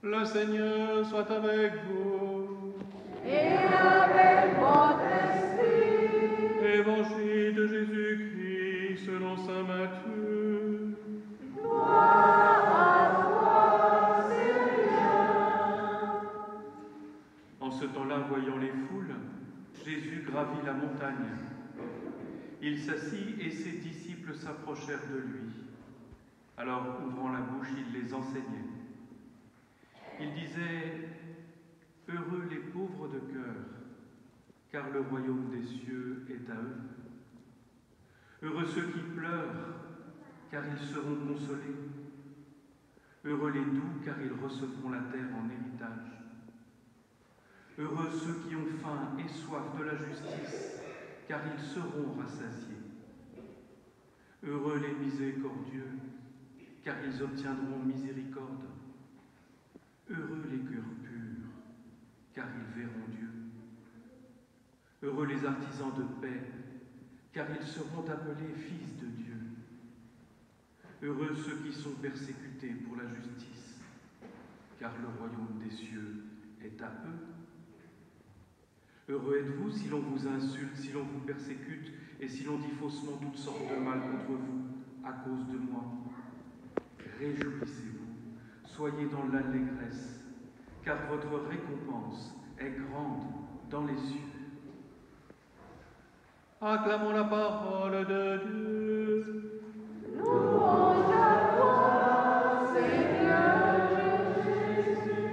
Le Seigneur soit avec vous. Et avec votre esprit. Évangile de Jésus-Christ selon saint Matthieu. Gloire à toi, Seigneur. En ce temps-là, voyant les foules, Jésus gravit la montagne. Il s'assit et ses disciples s'approchèrent de lui. Alors, ouvrant la bouche, il les enseignait. Il disait « Heureux les pauvres de cœur, car le royaume des cieux est à eux. Heureux ceux qui pleurent, car ils seront consolés. Heureux les doux, car ils recevront la terre en héritage. Heureux ceux qui ont faim et soif de la justice, car ils seront rassasiés. Heureux les miséricordieux, car ils obtiendront miséricorde. Heureux les cœurs purs, car ils verront Dieu. Heureux les artisans de paix, car ils seront appelés fils de Dieu. Heureux ceux qui sont persécutés pour la justice, car le royaume des cieux est à eux. Heureux êtes-vous si l'on vous insulte, si l'on vous persécute, et si l'on dit faussement toutes sortes de mal contre vous à cause de moi. Réjouissez-vous, soyez dans l'allégresse, car votre récompense est grande dans les cieux. Acclamons la parole de Dieu. Louange à toi, Seigneur Jésus.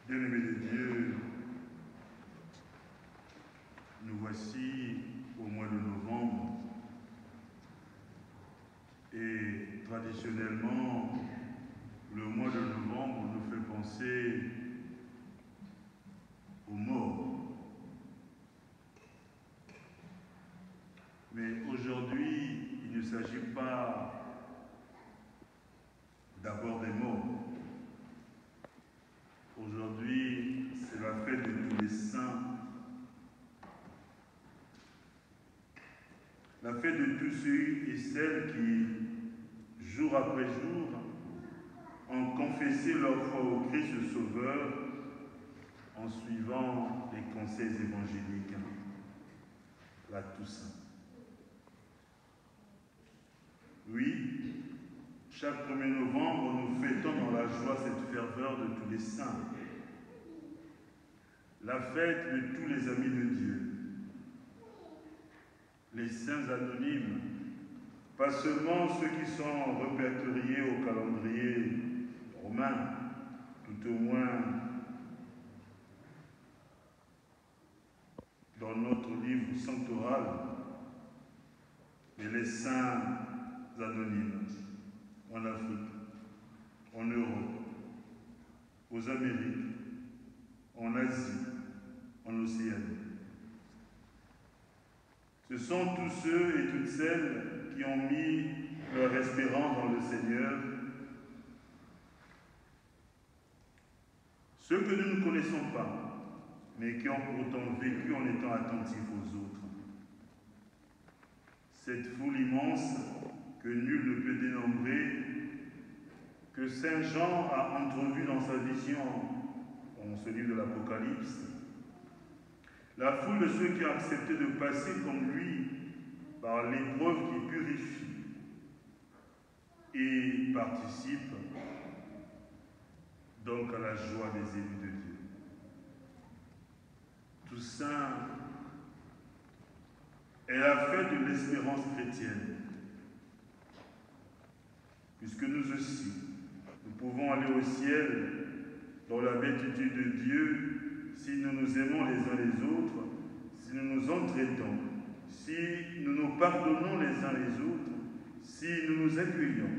Bien-aimés de Dieu, nous voici au mois de novembre et traditionnellement, le mois de novembre nous fait penser aux morts. Mais aujourd'hui, il ne s'agit pas d'abord des morts. Aujourd'hui, c'est la fête de tous les saints. La fête de tous ceux et celles qui, jour après jour, ont confessé leur foi au Christ Sauveur en suivant les conseils évangéliques. La Toussaint. Oui, chaque 1er novembre, nous fêtons dans la joie cette ferveur de tous les saints. La fête de tous les amis de Dieu. Les saints anonymes, pas seulement ceux qui sont répertoriés au calendrier romain, tout au moins dans notre livre sanctoral, mais les saints anonymes en Afrique, en Europe, aux Amériques, en Asie, en Océanie. Ce sont tous ceux et toutes celles qui ont mis leur espérance dans le Seigneur, ceux que nous ne connaissons pas, mais qui ont pourtant vécu en étant attentifs aux autres. Cette foule immense que nul ne peut dénombrer, que Saint Jean a entrevue dans sa vision, dans ce livre de l'Apocalypse, la foule de ceux qui ont accepté de passer comme lui par l'épreuve qui purifie et participe donc à la joie des élus de Dieu. Toussaint est la fête de l'espérance chrétienne, puisque nous aussi, nous pouvons aller au ciel dans la béatitude de Dieu si nous nous aimons les uns les autres, si nous nous entraidons, si nous nous pardonnons les uns les autres, si nous nous accueillons.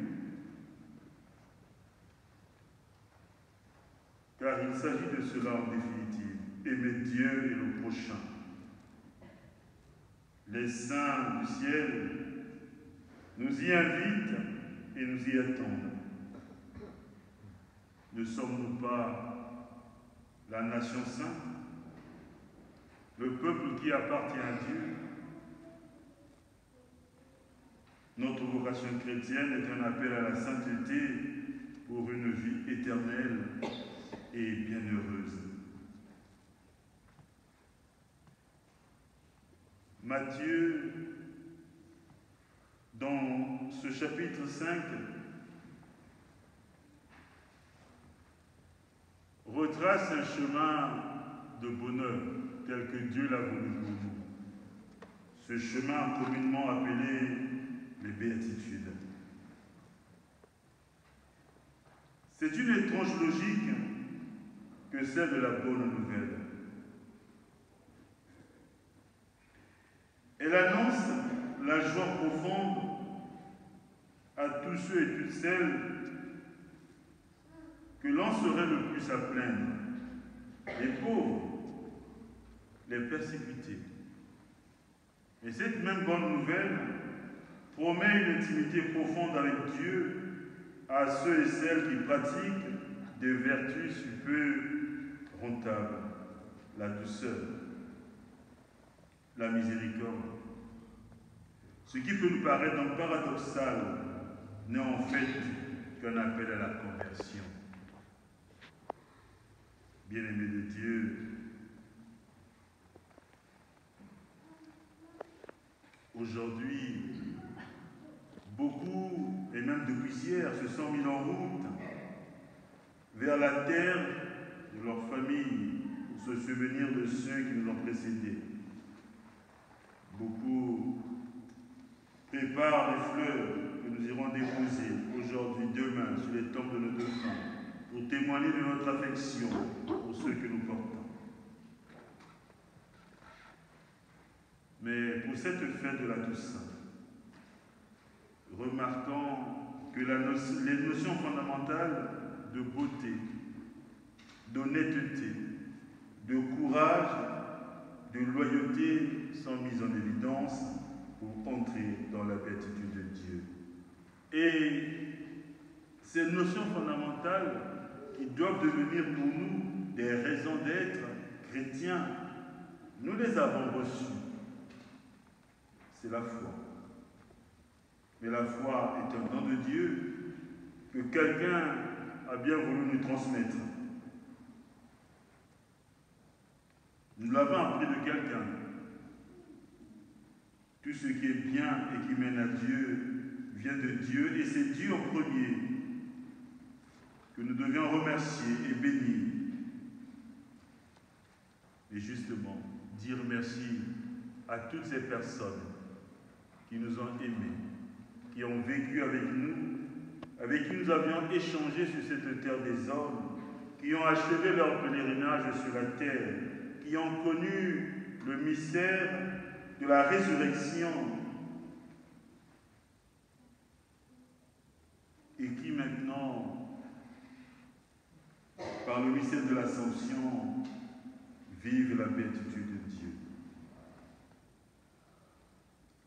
Car il s'agit de cela en définitive, aimer Dieu et le prochain. les saints du ciel nous y invitent et nous y attendent. Ne sommes-nous pas la nation sainte, le peuple qui appartient à Dieu? Notre vocation chrétienne est un appel à la sainteté pour une vie éternelle et bienheureuse. Matthieu, dans ce chapitre 5, retrace un chemin de bonheur tel que Dieu l'a voulu pour nous. Ce chemin communément appelé les béatitudes. C'est une étrange logique que celle de la bonne nouvelle. Elle annonce la joie profonde à tous ceux et toutes celles que l'on serait le plus à plaindre, les pauvres, les persécutés. Et cette même bonne nouvelle promet une intimité profonde avec Dieu à ceux et celles qui pratiquent des vertus super rentables, la douceur, la miséricorde. Ce qui peut nous paraître donc paradoxal n'est en fait qu'un appel à la conversion. Bien-aimés de Dieu, aujourd'hui, beaucoup, et même depuis hier, se sont mis en route vers la terre de leur famille pour se souvenir de ceux qui nous ont précédés. Beaucoup préparent les fleurs que nous irons déposer aujourd'hui, demain, sur les tombes de nos défunts, pour témoigner de notre affection pour ceux que nous portons. Mais pour cette fête de la Toussaint, remarquons que les notions fondamentales de beauté, d'honnêteté, de courage, de loyauté sont mises en évidence pour entrer dans la béatitude de Dieu. Et ces notions fondamentales qui doivent devenir pour nous des raisons d'être chrétiens, nous les avons reçues. C'est la foi. Mais la foi est un don de Dieu que quelqu'un a bien voulu nous transmettre. Nous l'avons appris de quelqu'un. Tout ce qui est bien et qui mène à Dieu vient de Dieu, et c'est Dieu en premier que nous devions remercier et bénir. Et justement, dire merci à toutes ces personnes qui nous ont aimés, qui ont vécu avec qui nous avions échangé sur cette terre des hommes, qui ont achevé leur pèlerinage sur la terre, qui ont connu le mystère de la résurrection et qui maintenant, par le mystère de l'Ascension, vivent la béatitude de Dieu.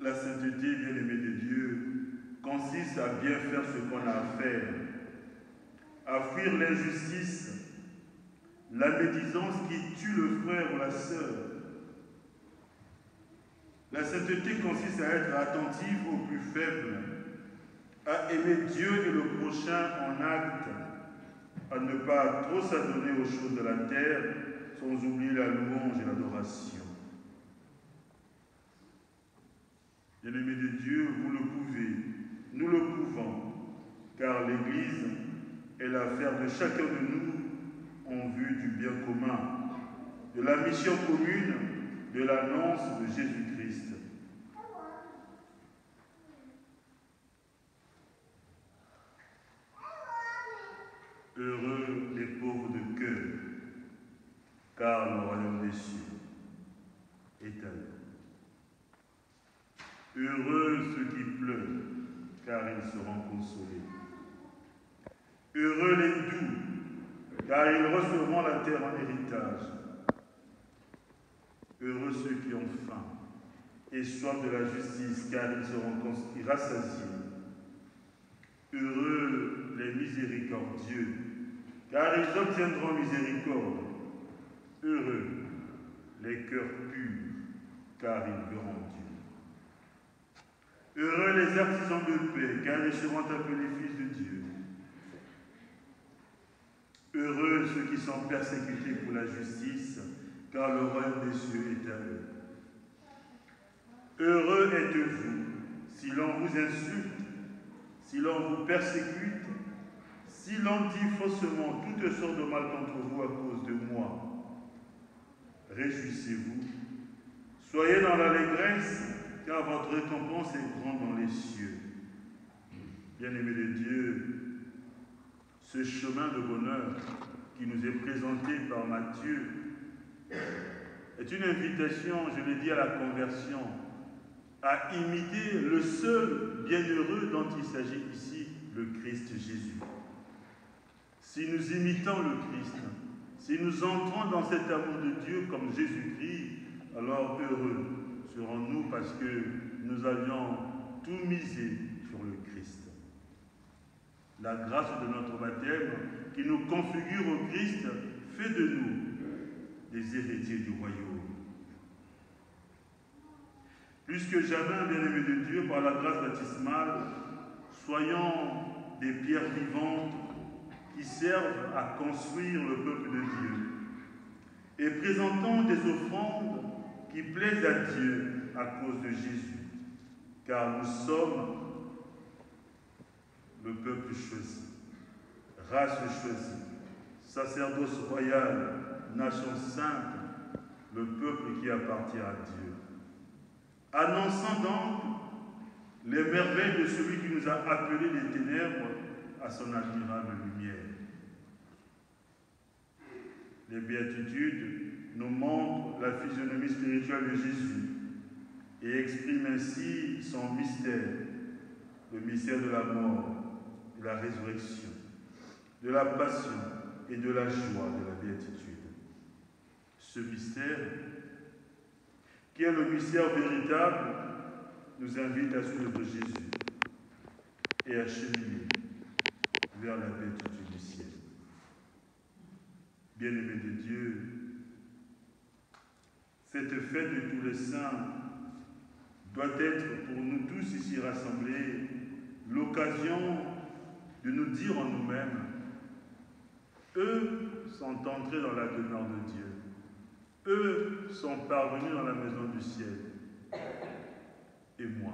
La sainteté, bien-aimée de Dieu, consiste à bien faire ce qu'on a à faire, à fuir l'injustice, la médisance qui tue le frère ou la sœur. La sainteté consiste à être attentive aux plus faibles, à aimer Dieu et le prochain en acte, à ne pas trop s'adonner aux choses de la terre, sans oublier la louange et l'adoration. Bien-aimés de Dieu, vous le pouvez, nous le pouvons, car l'Église est l'affaire de chacun de nous en vue du bien commun, de la mission commune, de l'annonce de Jésus-Christ. Heureux les pauvres de cœur, car le royaume des cieux est à eux. Heureux ceux qui pleurent, car ils seront consolés. Heureux les doux, car ils recevront la terre en héritage. Heureux ceux qui ont faim, et soif de la justice, car ils seront rassasiés. Heureux les miséricordieux, car ils obtiendront miséricorde. Heureux les cœurs purs, car ils verront Dieu. Heureux les artisans de paix, car ils seront appelés fils de Dieu. Heureux ceux qui sont persécutés pour la justice, car le royaume des cieux est à eux. Heureux êtes-vous si l'on vous insulte, si l'on vous persécute, si l'on dit faussement toutes sortes de mal contre vous à cause de moi. Réjouissez-vous, soyez dans l'allégresse, car votre récompense est grande dans les cieux. Bien-aimés de Dieu, ce chemin de bonheur qui nous est présenté par Matthieu est une invitation, je l'ai dit, à la conversion, à imiter le seul bienheureux dont il s'agit ici, le Christ Jésus. Si nous imitons le Christ, si nous entrons dans cet amour de Dieu comme Jésus-Christ, alors heureux serons-nous parce que nous avions tout misé sur le Christ. La grâce de notre baptême qui nous configure au Christ fait de nous des héritiers du royaume. Plus que jamais, bien-aimés de Dieu, par la grâce baptismale, soyons des pierres vivantes qui servent à construire le peuple de Dieu et présentons des offrandes qui plaisent à Dieu à cause de Jésus, car nous sommes le peuple choisi, race choisie, sacerdoce royal, nation sainte, le peuple qui appartient à Dieu. Annonçant donc les merveilles de celui qui nous a appelés des ténèbres à son admirable lumière. Les béatitudes nous montrent la physionomie spirituelle de Jésus et expriment ainsi son mystère, le mystère de la mort, de la résurrection, de la passion et de la joie de la béatitude. Ce mystère, qui est le mystère véritable, nous invite à suivre Jésus et à cheminer vers la béatitude du ciel. Bien-aimés de Dieu, cette fête de tous les saints doit être pour nous tous ici rassemblés l'occasion de nous dire en nous-mêmes, eux sont entrés dans la demeure de Dieu, eux sont parvenus dans la maison du ciel, et moi,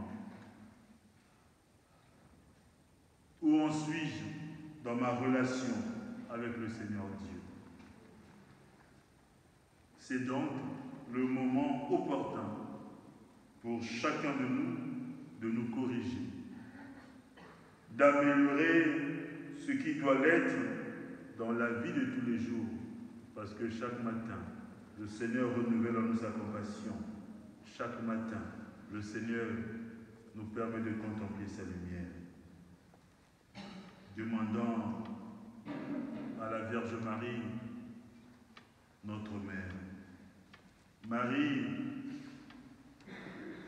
où en suis-je dans ma relation avec le Seigneur Dieu? C'est donc le moment opportun pour chacun de nous corriger, d'améliorer ce qui doit l'être dans la vie de tous les jours, parce que chaque matin, le Seigneur renouvelle en nous sa compassion. Chaque matin, le Seigneur nous permet de contempler sa lumière. Demandant à la Vierge Marie, notre Mère, Marie,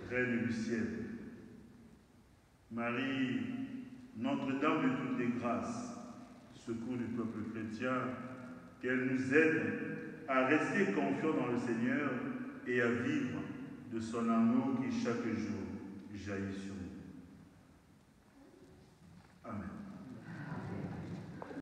Reine du ciel, Marie, Notre-Dame de toutes les grâces, secours du peuple chrétien, qu'elle nous aide à rester confiants dans le Seigneur et à vivre de son amour qui chaque jour jaillit sur nous.